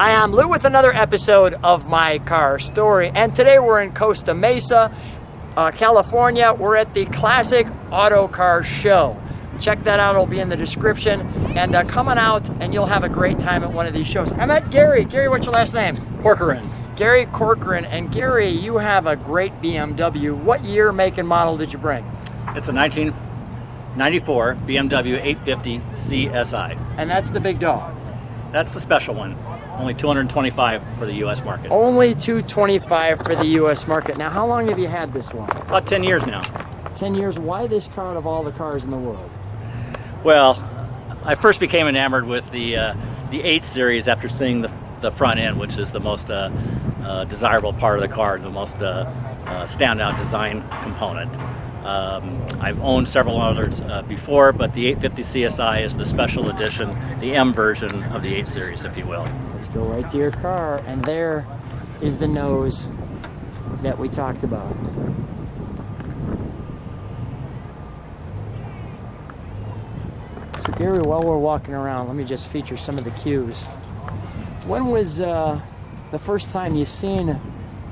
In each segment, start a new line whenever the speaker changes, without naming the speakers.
Hi, I'm Lou with another episode of My Car Story, and today we're in Costa Mesa, California. We're at the Classic Auto Car Show. Check that out, it'll be in the description, and come on out and you'll have a great time at one of these shows. I met Gary. Gary, what's your last name?
Corcoran.
Gary Corcoran. And Gary, you have a great BMW. What year, make, and model did you bring?
It's a 1994 BMW 850CSi.
And that's the big dog.
That's the special one. Only 225 for the U.S. market.
Only 225 for the U.S. market. Now, how long have you had this one?
About 10 years now.
10 years. Why this car out of all the cars in the world?
Well, I first became enamored with the 8 Series after seeing the front end, which is the most desirable part of the car, the most standout design component. I've owned several others before, but the 850CSi is the special edition, the M version of the 8 Series, if you will.
Let's go right to your car, and there is the nose that we talked about. So Gary, while we're walking around, let me just feature some of the cues. When was the first time you seen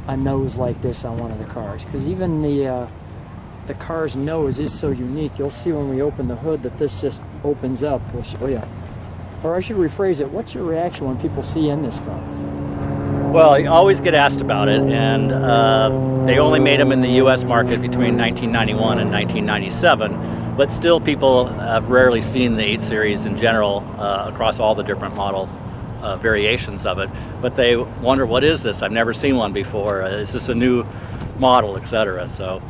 a nose like this on one of the cars? Because even the car's nose is so unique. You'll see when we open the hood that this just opens up. Oh yeah. Or I should rephrase it. What's your reaction when people see you in this car?
Well, you always get asked about it, and they only made them in the U.S. market between 1991 and 1997. But still, people have rarely seen the 8 Series in general across all the different model variations of it. But they wonder, what is this? I've never seen one before. Is this a new model, etc.? So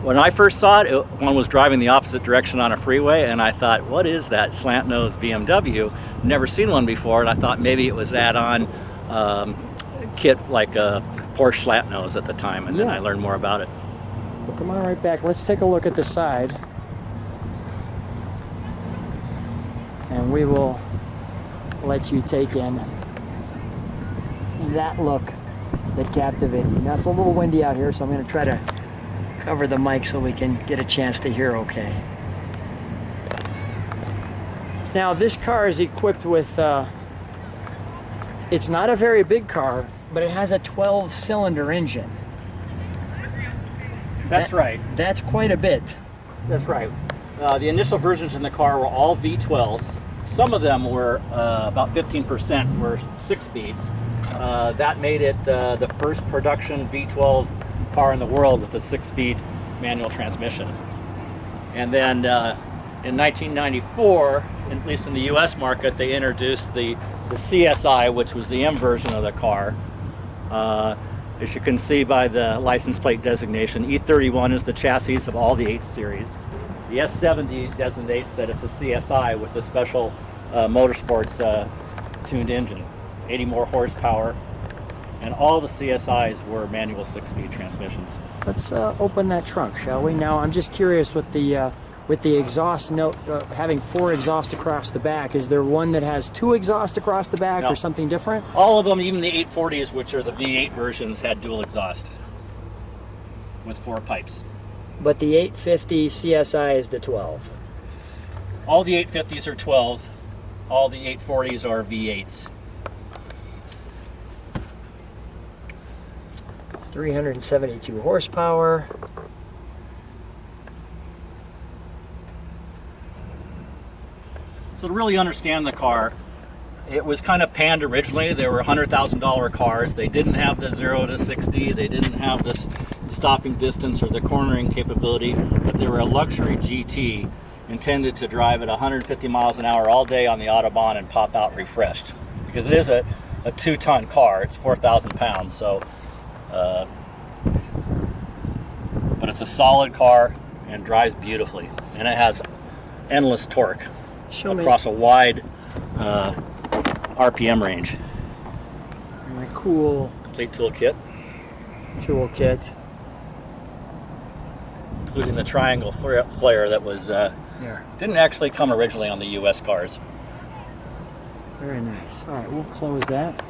when I first saw it, one was driving the opposite direction on a freeway, and I thought, what is that slant-nose BMW? Never seen one before, and I thought maybe it was add-on kit like a Porsche slant nose at the time, and then I learned more about it.
Well, come on right back. Let's take a look at the side. And we will let you take in that look that captivated you. Now, it's a little windy out here, so I'm going to try to cover the mic so we can get a chance to hear okay. Now, this car is equipped with, it's not a very big car, but it has a 12-cylinder engine.
That's right.
That's quite a bit.
That's right. The initial versions in the car were all V12s. Some of them were about 15% were 6 speeds. That made it the first production V12 car in the world with a 6-speed manual transmission. And then in 1994, at least in the U.S. market, they introduced the CSI, which was the M version of the car. As you can see by the license plate designation, E31 is the chassis of all the 8 Series. The S70 designates that it's a CSI with the special motorsports tuned engine, 80 more horsepower, and all the CSIs were manual 6-speed transmissions.
Let's open that trunk, shall we? Now, I'm just curious with the exhaust note, having 4 exhausts across the back, is there one that has 2 exhausts across the back or something different?
All of them, even the 840s, which are the V8 versions, had dual exhaust with 4 pipes.
But the 850 CSI is the 12.
All the 850s are 12. All the 840s are V8s.
372 horsepower.
So to really understand the car, it was kind of panned originally. They were $100,000 cars. They didn't have the 0 to 60. They didn't have this stopping distance or the cornering capability, but they were a luxury GT intended to drive at 150 miles an hour all day on the Autobahn and pop out refreshed. Because it is a 2-ton car. It's 4,000 pounds. So, but it's a solid car and drives beautifully. And it has endless torque. Across a wide RPM range.
Really cool.
Complete toolkit. Including the triangle flare that was didn't actually come originally on the U.S. cars.
Very nice. All right, we'll close that.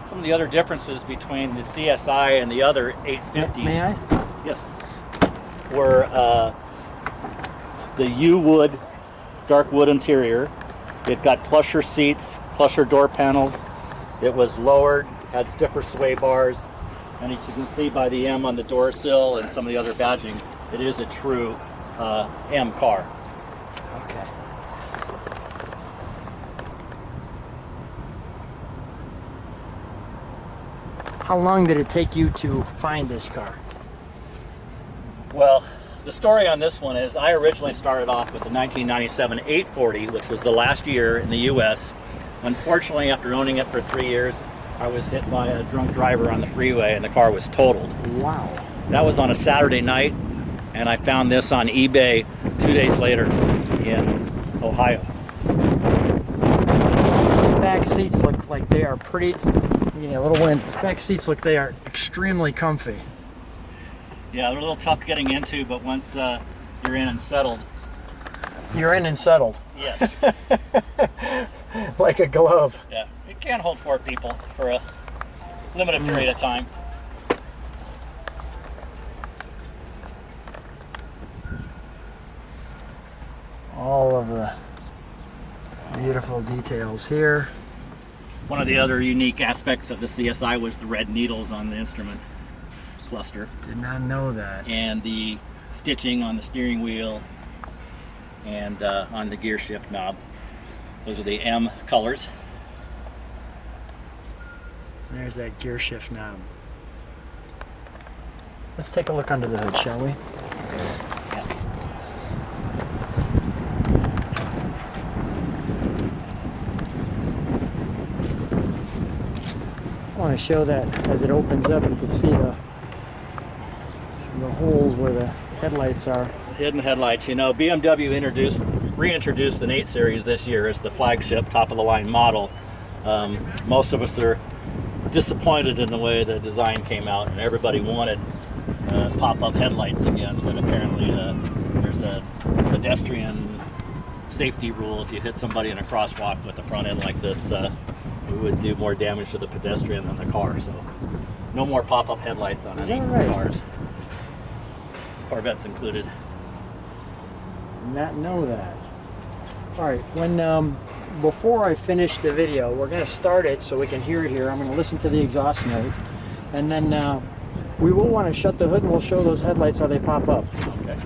Some of the other differences between the CSI and the other 850s.
May I?
Yes. Were the U-wood, dark wood interior. It got plusher seats, plusher door panels. It was lowered, had stiffer sway bars, and as you can see by the M on the door sill and some of the other badging, it is a true M car.
Okay. How long did it take you to find this car?
Well, the story on this one is I originally started off with the 1997 840, which was the last year in the U.S. Unfortunately, after owning it for 3 years, I was hit by a drunk driver on the freeway and the car was totaled.
Wow.
That was on a Saturday night, and I found this on eBay 2 days later in Ohio.
Those back seats look like they are pretty, you know, a little wind. Those back seats look they are extremely comfy.
Yeah, they're a little tough getting into, but once you're in and settled.
You're in and settled.
Yes.
Like a glove.
Yeah, it can hold 4 people for a limited period of time.
All of the beautiful details here.
One of the other unique aspects of the CSI was the red needles on the instrument cluster.
Did not know that.
And the stitching on the steering wheel and on the gear shift knob. Those are the M colors.
There's that gear shift knob. Let's take a look under the hood, shall we? I want to show that as it opens up, you can see the holes where the headlights are.
Hidden headlights. You know, BMW reintroduced the 8 Series this year as the flagship, top-of-the-line model. Most of us are disappointed in the way the design came out, and everybody wanted pop-up headlights again, but apparently there's a pedestrian safety rule. If you hit somebody in a crosswalk with a front end like this, it would do more damage to the pedestrian than the car. So no more pop-up headlights on any cars. Corvettes included.
Did not know that. All right, when before I finish the video, we're going to start it so we can hear it here. I'm going to listen to the exhaust note, and then we will want to shut the hood and we'll show those headlights how they pop up.
Okay.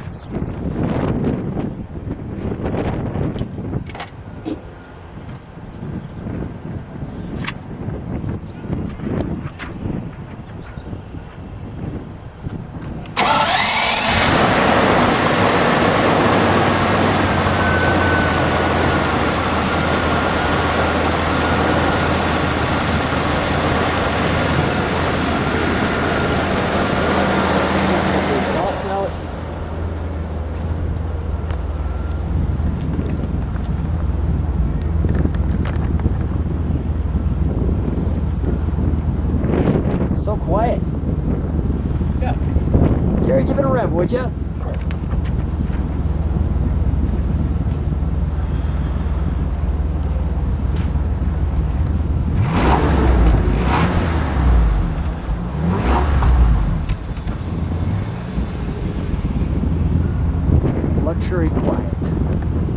So quiet.
Yeah.
Gary, give it a rev, would you? Luxury quiet,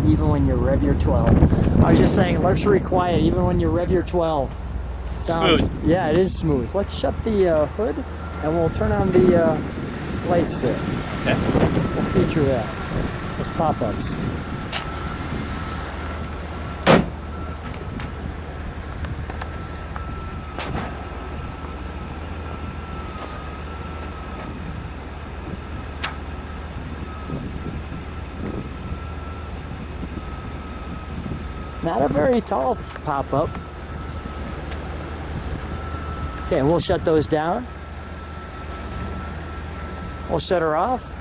even when you rev your 12. I was just saying, luxury quiet, even when you rev your 12. Sounds
smooth.
Yeah, it is smooth. Let's shut the hood and we'll turn on the lights there.
Okay.
We'll feature that. Those pop-ups. Not a very tall pop-up. Okay, we'll shut those down. We'll shut her off.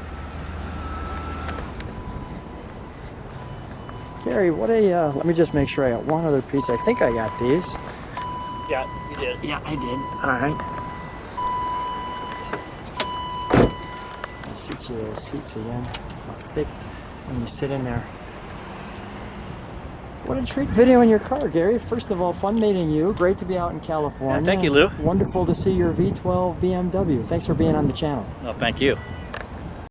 Gary, what let me just make sure I got one other piece. I think I got these.
Yeah, you did.
Yeah, I did. All right. I'll feature those seats again. How thick when you sit in there. What a treat videoing your car, Gary. First of all, fun meeting you. Great to be out in California.
Yeah, thank you, Lou.
Wonderful to see your V12 BMW. Thanks for being on the channel.
Well, thank you.